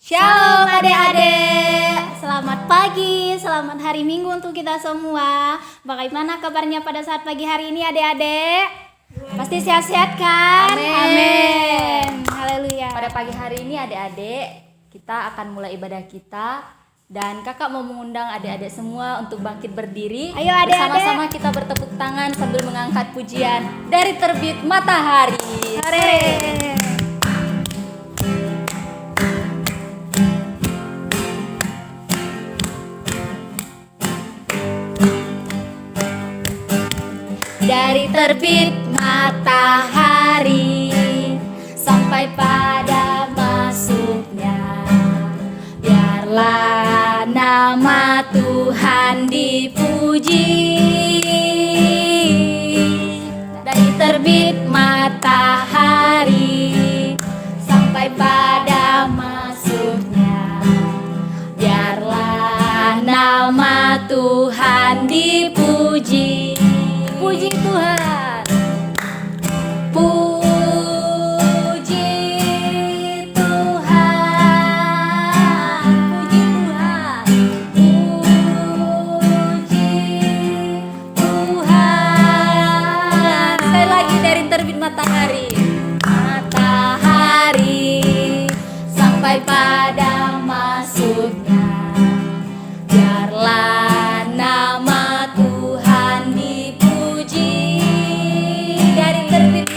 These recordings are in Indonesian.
Shalom adik-adik, selamat pagi, selamat hari Minggu untuk kita semua. Bagaimana kabarnya pada saat pagi hari ini adik-adik? Pasti sehat-sehat kan? Amin. Haleluya. Pada pagi hari ini adik-adik, kita akan mulai ibadah kita. Dan kakak mau mengundang adik-adik semua untuk bangkit berdiri. Ayo adik-adik. Bersama-sama kita bertepuk tangan sambil mengangkat pujian dari terbit matahari. Hore. Dari terbit matahari sampai pada masuknya, biarlah nama Tuhan dipuji. Dari terbit matahari sampai pada masuknya, biarlah nama Tuhan dipuji. Puji Tuhan, puji Tuhan, puji Tuhan, puji Tuhan. Sekali lagi dari terbit matahari, matahari sampai pada masuknya, biarlah nama Tuhan terbit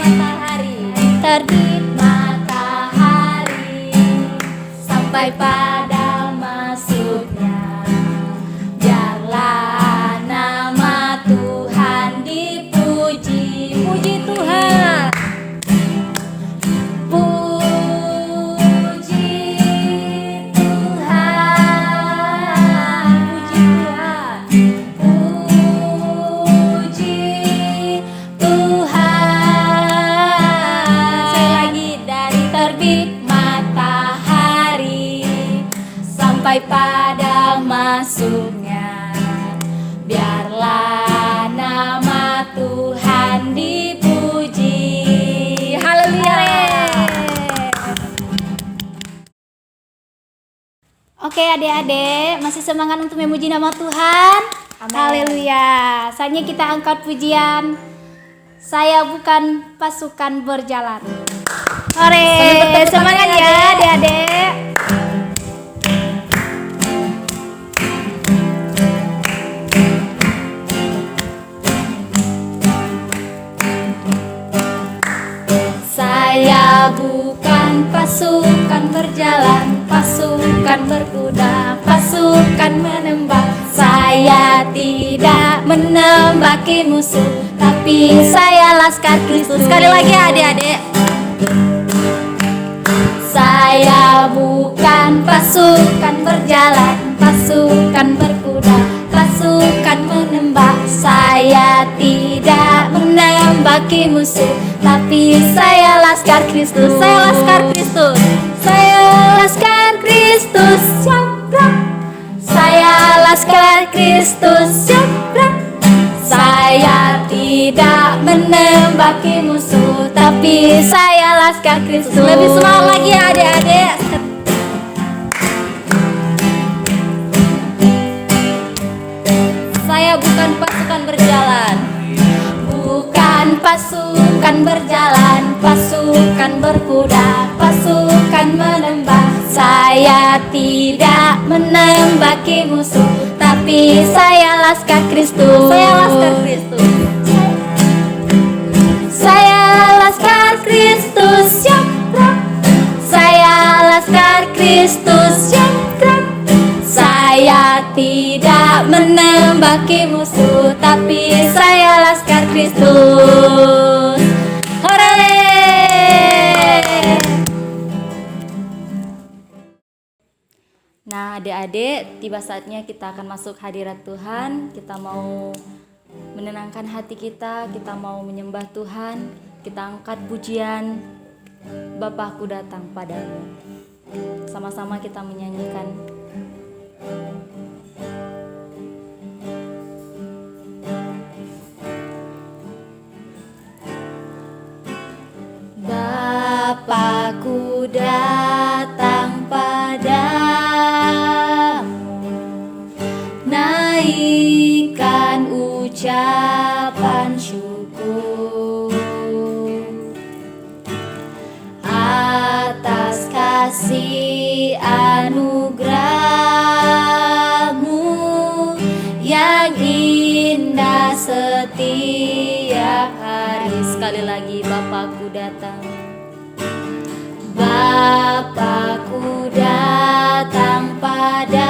matahari sampai pada masuknya, biarlah nama Tuhan dipuji. Puji Tuhan, puji Tuhan, puji Tuhan, puji sampai pada masuknya, biarlah nama Tuhan dipuji. Haleluya. Oke adik-adik, masih semangat untuk memuji nama Tuhan? Amin. Haleluya. Saatnya kita angkat pujian Saya Bukan Pasukan Berjalan. Hore, semangat ya adik-adik. Saya bukan pasukan berjalan, pasukan berkuda, pasukan menembak. Saya tidak menembaki musuh, tapi saya laskar Kristus. Sekali lagi adik-adik. Saya bukan pasukan berjalan, pasukan berkuda, pasukan menembak. Saya tidak menembaki musuh, tapi saya laskar Kristus. Saya laskar Kristus. Saya laskar Kristus. Saya laskar Kristus. Saya tidak menembaki musuh, tapi saya laskar Kristus. Lebih semangat lagi ya adik-adik. Saya bukan pasukan berjalan, bukan pasukan berjalan, pasukan berkuda, pasukan menembak. Saya tidak menembaki musuh, tapi saya laskar Kristus. Saya laskar Kristus. Saya laskar Kristus. Saya laskar Kristus. Saya tidak menembaki musuh, tapi saya laskar Kristus. Hore! Nah adik-adik, tiba saatnya kita akan masuk hadirat Tuhan. Kita mau menenangkan hati kita mau menyembah Tuhan. Kita angkat pujian Bapakku datang padamu. Sama-sama kita menyanyikan. Bapakku datang padamu. kasih anugerah-Mu yang indah setiap hari. Sekali lagi, Bapakku datang. Bapakku datang padamu,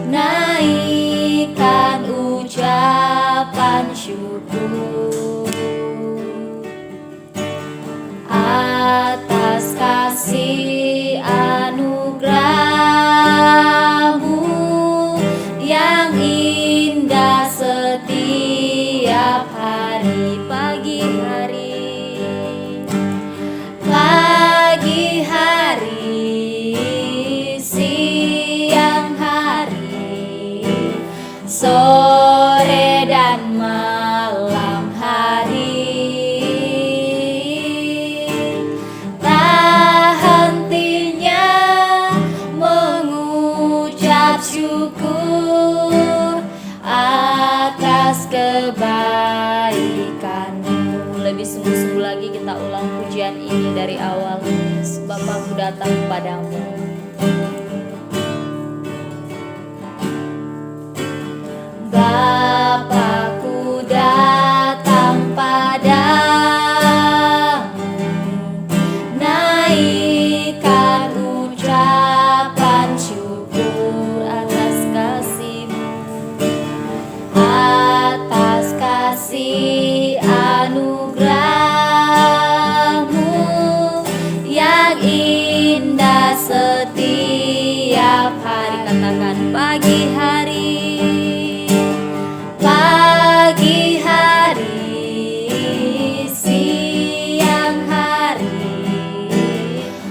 naikkan ucapan syukur atas kasih anugerah-Mu yang indah setiap hari. Pagi hari, siang hari, sore dan malam hari, tak hentinya mengucap syukur atas kebaikan-Mu. Lebih sungguh-sungguh lagi kita ulang pujian ini dari awal. Bapakku datang padamu. Bapakku datang padamu, naikkan ucapan syukur atas kasih-Mu, atas kasih anugerah-Mu yang indah setiap hari. Katakan pagi hari, pagi hari, siang hari,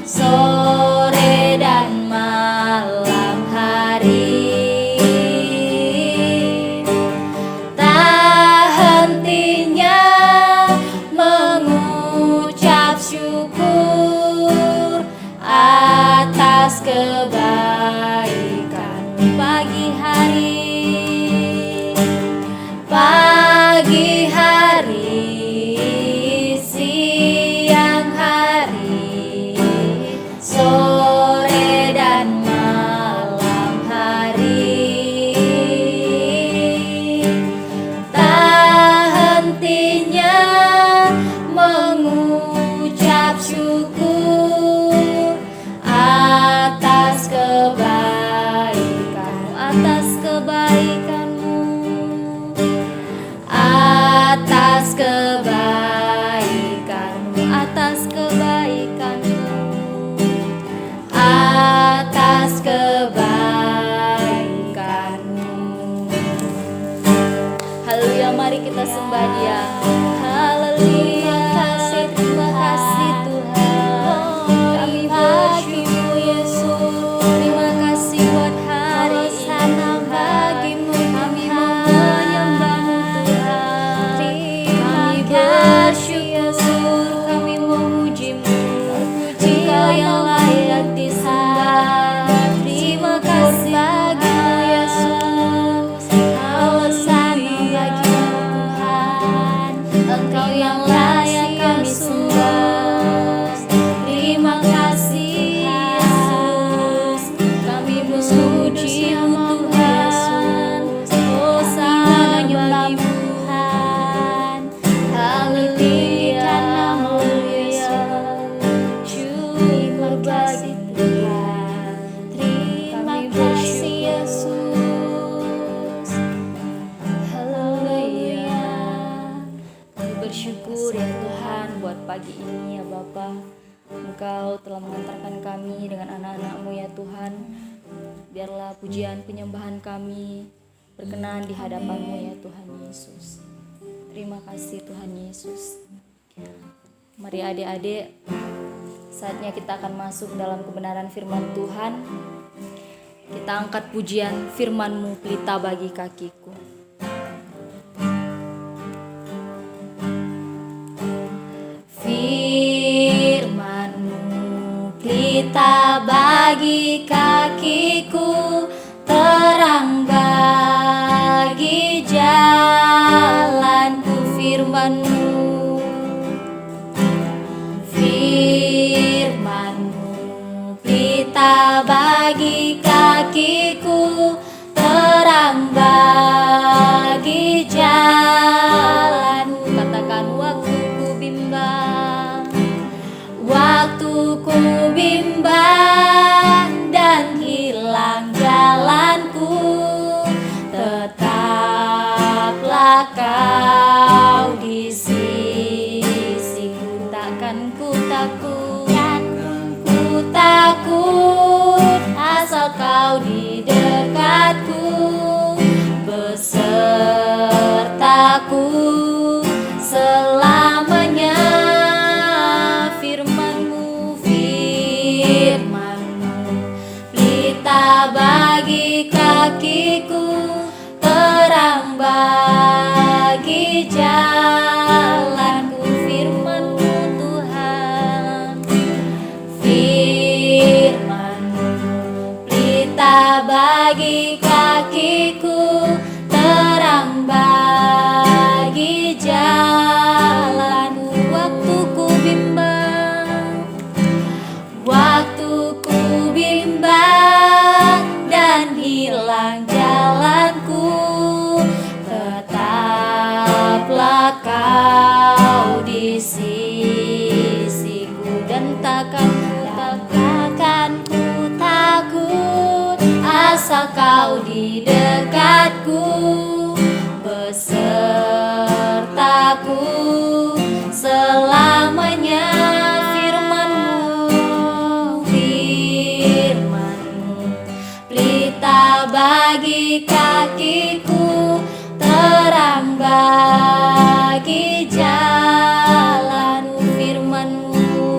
sore dan malam hari, tak hentinya mengucap syukur atas kebaikan. Pagi hari, pagi hari, siang hari, sore dan malam hari, tak hentinya mengucap syukur atas kebaikan-Mu, atas kebaikan-Mu, atas kebaikan-Mu, atas kebaikan-Mu, atas kebaikan-Mu. Haleluya, mari kita sembah Dia. Haleluya, terima kasih Tuhan. Kami bersyukur Yesus. Terima kasih buat hari ini. Bagimu kami menyembah-Mu Tuhan. Kami bersyukur, kami memuji-Mu. Engkau yang layak disembah. Terima kasih bagimu Yesus. Haleluya bagimu Tuhan. Engkau yang layak kami sembah. Terima kasih Yesus. Kami memuji-Mu Tuhan. Hosana bagimu Tuhan. Haleluya, haleluya. Terima kasih Tuhan. Terima kasih Yesus. Haleluya. Kami bersyukur ya Tuhan buat pagi ini ya Bapa. Engkau telah mengantarkan kami dengan anak-anak-Mu ya Tuhan. Biarlah pujian penyembahan kami berkenan di hadapan-Mu ya Tuhan Yesus. Terima kasih Tuhan Yesus. Mari adik-adik, saatnya kita akan masuk dalam kebenaran firman Tuhan. Kita angkat pujian firman-Mu pelita bagi kakiku. Firman-Mu pelita bagi kakiku, terang bagi jalanku. Firman-Mu, firman-Mu Kau di sisiku dan takkan ku takut, asal kau di dekatku, besertaku selamanya. Firman-Mu, pelita bagi kakiku, terang bagi jalanku. Firman-Mu,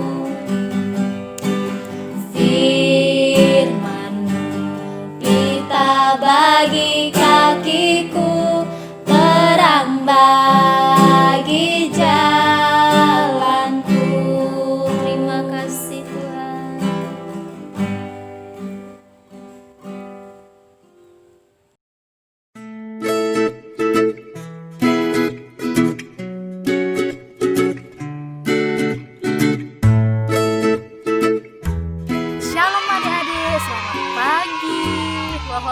pelita bagi kakiku, terang bagi jalanku. Terima kasih Tuhan. Shalom adik-adik, selamat pagi.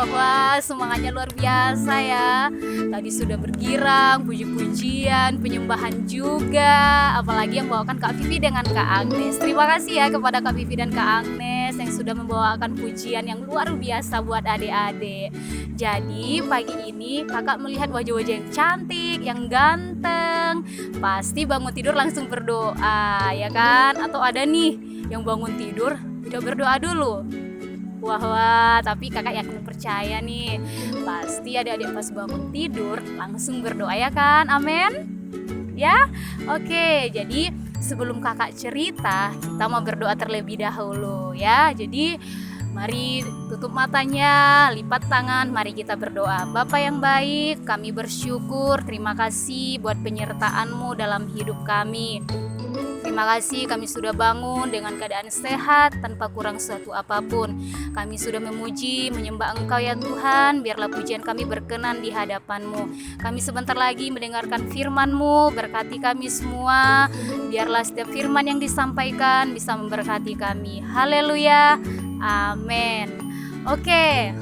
Wah, semangatnya luar biasa ya. Tadi sudah bergirang, puji-pujian, penyembahan juga. Apalagi yang bawakan Kak Vivi dengan Kak Agnes. Terima kasih ya kepada Kak Vivi dan Kak Agnes yang sudah membawakan pujian yang luar biasa buat adik-adik. Jadi pagi ini kakak melihat wajah-wajah yang cantik, yang ganteng. Pasti bangun tidur langsung berdoa, ya kan? Atau ada nih yang bangun tidur tidak berdoa dulu. Wah, tapi kakak yakin percaya nih, pasti adik-adik pas bangun tidur langsung berdoa, ya kan? Amin. Ya, oke. Jadi sebelum kakak cerita, kita mau berdoa terlebih dahulu ya. Jadi mari tutup matanya, lipat tangan, mari kita berdoa. Bapa yang baik, kami bersyukur, terima kasih buat penyertaan-Mu dalam hidup kami. Terima kasih kami sudah bangun dengan keadaan sehat tanpa kurang suatu apapun. Kami sudah memuji, menyembah Engkau ya Tuhan. Biarlah pujian kami berkenan di hadapan-Mu. Kami sebentar lagi mendengarkan firman-Mu. Berkati kami semua. Biarlah setiap firman yang disampaikan bisa memberkati kami. Haleluya. Amin. Oke.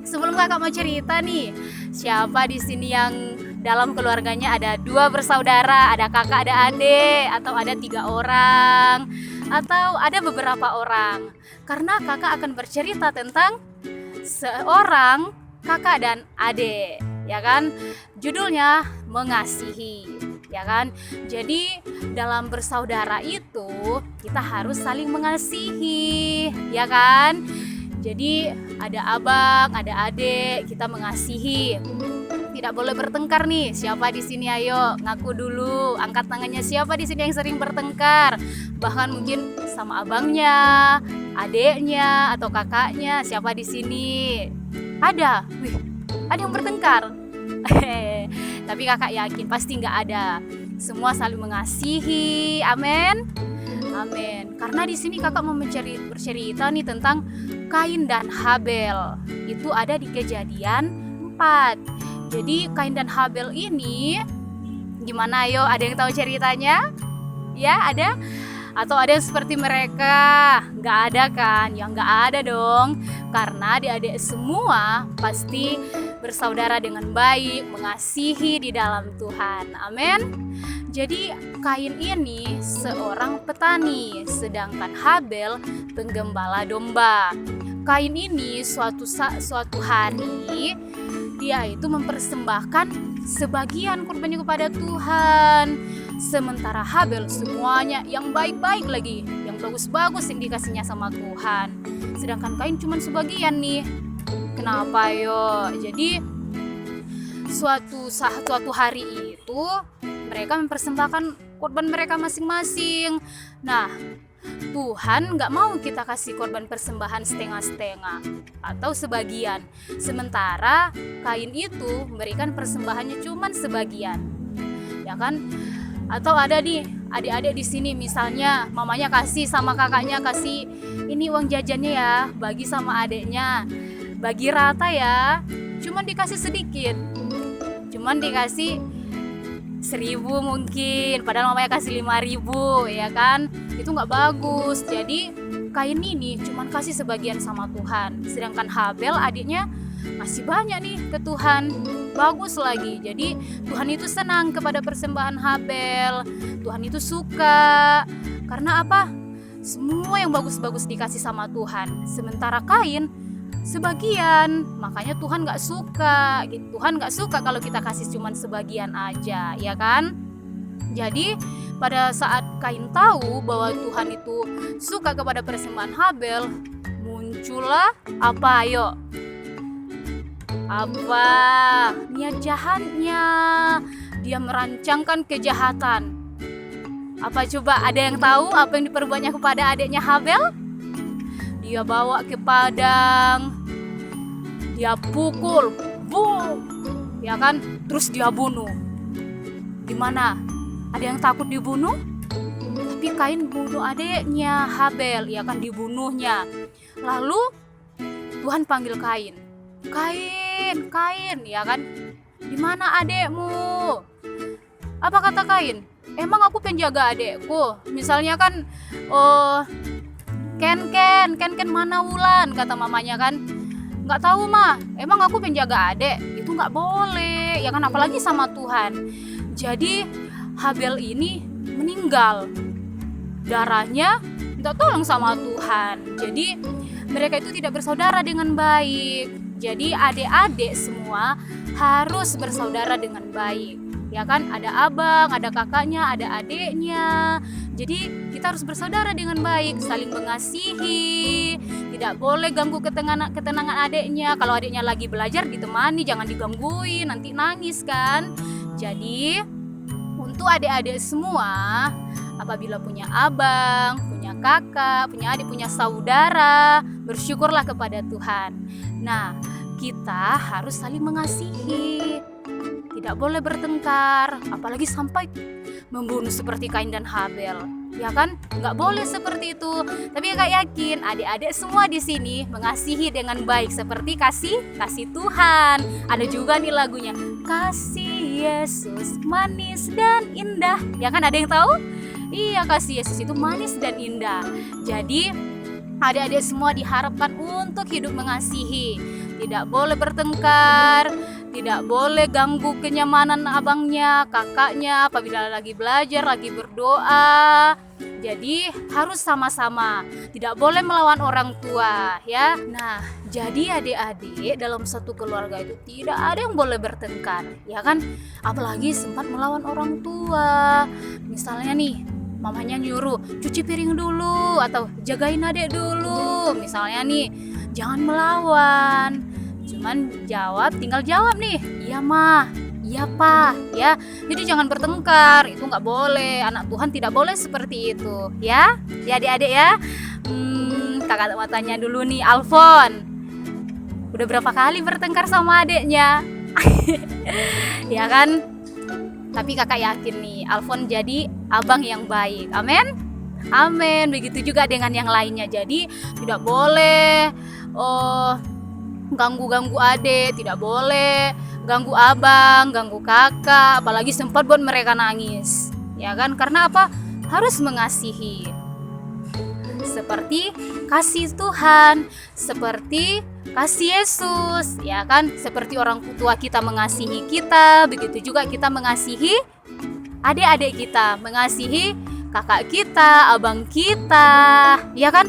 Sebelum kakak mau cerita nih, siapa di sini yang dalam keluarganya ada 2 bersaudara, ada kakak, ada adik, atau ada 3 orang, atau ada beberapa orang? Karena kakak akan bercerita tentang seorang kakak dan adik, ya kan? Judulnya mengasihi, ya kan? Jadi dalam bersaudara itu kita harus saling mengasihi, ya kan? Jadi ada abang, ada adik, kita mengasihi. Tidak boleh bertengkar nih. Siapa di sini, ayo ngaku dulu, angkat tangannya. Siapa di sini yang sering bertengkar? Bahkan mungkin sama abangnya, adiknya, atau kakaknya. Siapa di sini? Ada. Wih, ada yang bertengkar. Tapi kakak yakin pasti nggak ada. Semua saling mengasihi. Amin. Amin. Karena di sini kakak mau bercerita nih tentang Kain dan Habel. Itu ada di Kejadian 4. Jadi Kain dan Habel ini gimana, ayo? Ada yang tahu ceritanya? Ya, ada? Atau ada yang seperti mereka? Nggak ada kan? Ya nggak ada dong. Karena adik-adik semua pasti bersaudara dengan baik, mengasihi di dalam Tuhan. Amin. Jadi Kain ini seorang petani, sedangkan Habel penggembala domba. Kain ini suatu hari dia itu mempersembahkan sebagian kurbannya kepada Tuhan. Sementara Habel semuanya yang baik-baik lagi, yang bagus-bagus yang dikasihnya sama Tuhan. Sedangkan Kain cuma sebagian nih. Kenapa yo? Jadi suatu hari itu mereka mempersembahkan korban mereka masing-masing. Nah, Tuhan gak mau kita kasih korban persembahan setengah-setengah atau sebagian. Sementara Kain itu memberikan persembahannya cuma sebagian, ya kan? Atau ada nih adik-adik di sini, misalnya mamanya kasih sama kakaknya, kasih ini uang jajannya ya, bagi sama adiknya, bagi rata ya, cuman dikasih sedikit, cuman dikasih 1.000 mungkin, padahal mamanya kasih 5.000, ya kan? Itu nggak bagus. Jadi Kain ini cuman kasih sebagian sama Tuhan, sedangkan Habel adiknya masih banyak nih ke Tuhan. Bagus lagi. Jadi Tuhan itu senang kepada persembahan Habel. Tuhan itu suka. Karena apa? Semua yang bagus-bagus dikasih sama Tuhan. Sementara Kain sebagian. Makanya Tuhan gak suka. Tuhan gak suka kalau kita kasih cuman sebagian aja, ya kan? Jadi pada saat Kain tahu bahwa Tuhan itu suka kepada persembahan Habel, muncullah apa, ayo? Apa? Niat jahatnya. Dia merancangkan kejahatan. Apa coba, ada yang tahu apa yang diperbuatnya kepada adiknya Habel? Dia bawa ke padang. Dia pukul. Boom. Ya kan? Terus dia bunuh. Gimana? Ada yang takut dibunuh? Tapi Kain bunuh adiknya Habel, ya kan, dibunuhnya. Lalu Tuhan panggil Kain. Kain, ya kan? Di mana adekmu? Apa kata Kain? Emang aku penjaga adekku. Misalnya kan, Ken mana Wulan, kata mamanya kan. Nggak tahu mah. Emang aku penjaga adek? Itu nggak boleh, ya kan? Apalagi sama Tuhan. Jadi Habel ini meninggal. Darahnya minta tolong sama Tuhan. Jadi mereka itu tidak bersaudara dengan baik. Jadi adik-adik semua harus bersaudara dengan baik. Ya kan, ada abang, ada kakaknya, ada adiknya. Jadi kita harus bersaudara dengan baik, saling mengasihi. Tidak boleh ganggu ketenangan adiknya. Kalau adiknya lagi belajar ditemani, jangan digangguin, nanti nangis kan. Jadi untuk adik-adik semua, apabila punya abang, punya kakak, punya adik, punya saudara, bersyukurlah kepada Tuhan. Nah, kita harus saling mengasihi. Tidak boleh bertengkar, apalagi sampai membunuh seperti Kain dan Habel. Ya kan? Nggak boleh seperti itu. Tapi Kak yakin adik-adik semua di sini mengasihi dengan baik seperti kasih Tuhan. Ada juga nih lagunya, kasih Yesus manis dan indah. Ya kan, ada yang tahu? Iya, kasih Yesus itu manis dan indah. Jadi adik-adik semua diharapkan untuk hidup mengasihi. Tidak boleh bertengkar, tidak boleh ganggu kenyamanan abangnya, kakaknya apabila lagi belajar, lagi berdoa. Jadi harus sama-sama, tidak boleh melawan orang tua, ya. Nah, jadi adik-adik dalam satu keluarga itu tidak ada yang boleh bertengkar, ya kan? Apalagi sempat melawan orang tua. Misalnya nih, mamanya nyuruh cuci piring dulu atau jagain adik dulu. Misalnya nih, jangan melawan. Cuman tinggal jawab nih, iya mah, iya pak, ya. Jadi jangan bertengkar, itu nggak boleh. Anak Tuhan tidak boleh seperti itu, ya. Ya adik-adik ya. Kakak mau tanya dulu nih, Alfon, udah berapa kali bertengkar sama adiknya? Ya kan? Tapi kakak yakin nih, Alfon jadi abang yang baik. Amin? Amin. Begitu juga dengan yang lainnya. Jadi tidak boleh ganggu adik, tidak boleh ganggu abang, ganggu kakak, apalagi sempat buat mereka nangis. Ya kan? Karena apa? Harus mengasihi. Seperti kasih Tuhan, seperti kasih Yesus, ya kan? Seperti orang tua kita mengasihi kita, begitu juga kita mengasihi adik-adik kita, mengasihi kakak kita, abang kita, ya kan?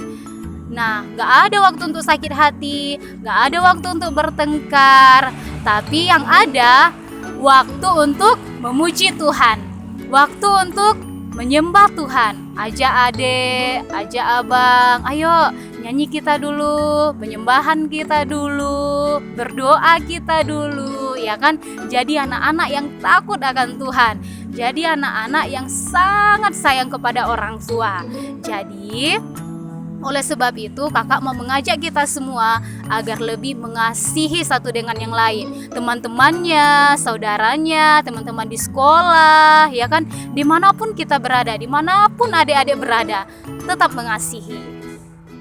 Nah, gak ada waktu untuk sakit hati, gak ada waktu untuk bertengkar, tapi yang ada waktu untuk memuji Tuhan, waktu untuk menyembah Tuhan. Ajak adik, ajak abang, ayo nyanyi kita dulu, penyembahan kita dulu, berdoa kita dulu, ya kan? Jadi anak-anak yang takut akan Tuhan, jadi anak-anak yang sangat sayang kepada orang tua. Jadi oleh sebab itu kakak mau mengajak kita semua agar lebih mengasihi satu dengan yang lain, teman-temannya, saudaranya, teman-teman di sekolah, ya kan, dimanapun kita berada, dimanapun adik-adik berada, tetap mengasihi,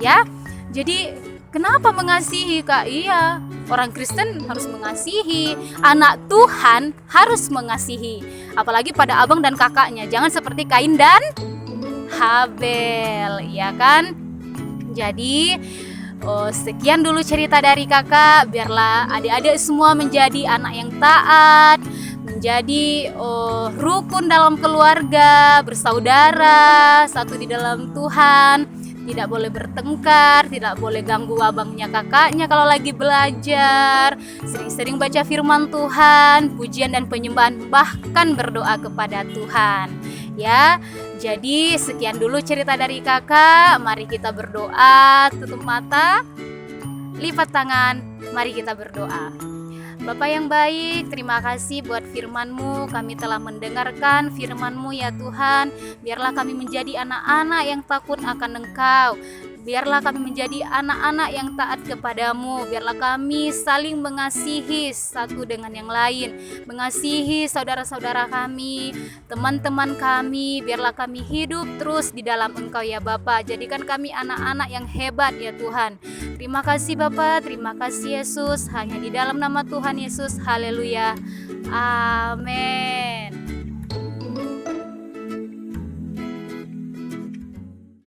ya. Jadi kenapa mengasihi Kak? Iya, orang Kristen harus mengasihi, anak Tuhan harus mengasihi, apalagi pada abang dan kakaknya, jangan seperti Kain dan Habel, ya kan. Jadi Sekian dulu cerita dari kakak. Biarlah adik-adik semua menjadi anak yang taat, menjadi rukun dalam keluarga, bersaudara, satu di dalam Tuhan. Tidak boleh bertengkar, tidak boleh ganggu abangnya kakaknya kalau lagi belajar. Sering-sering baca firman Tuhan, pujian dan penyembahan, bahkan berdoa kepada Tuhan. Ya, jadi sekian dulu cerita dari kakak. Mari kita berdoa, tutup mata, lipat tangan, mari kita berdoa. Bapa yang baik, terima kasih buat firman-Mu. Kami telah mendengarkan firman-Mu ya Tuhan. Biarlah kami menjadi anak-anak yang takut akan Engkau. Biarlah kami menjadi anak-anak yang taat kepadamu. Biarlah kami saling mengasihi satu dengan yang lain, mengasihi saudara-saudara kami, teman-teman kami. Biarlah kami hidup terus di dalam Engkau ya Bapa. Jadikan kami anak-anak yang hebat ya Tuhan. Terima kasih Bapa, terima kasih Yesus. Hanya di dalam nama Tuhan Yesus, haleluya, amin.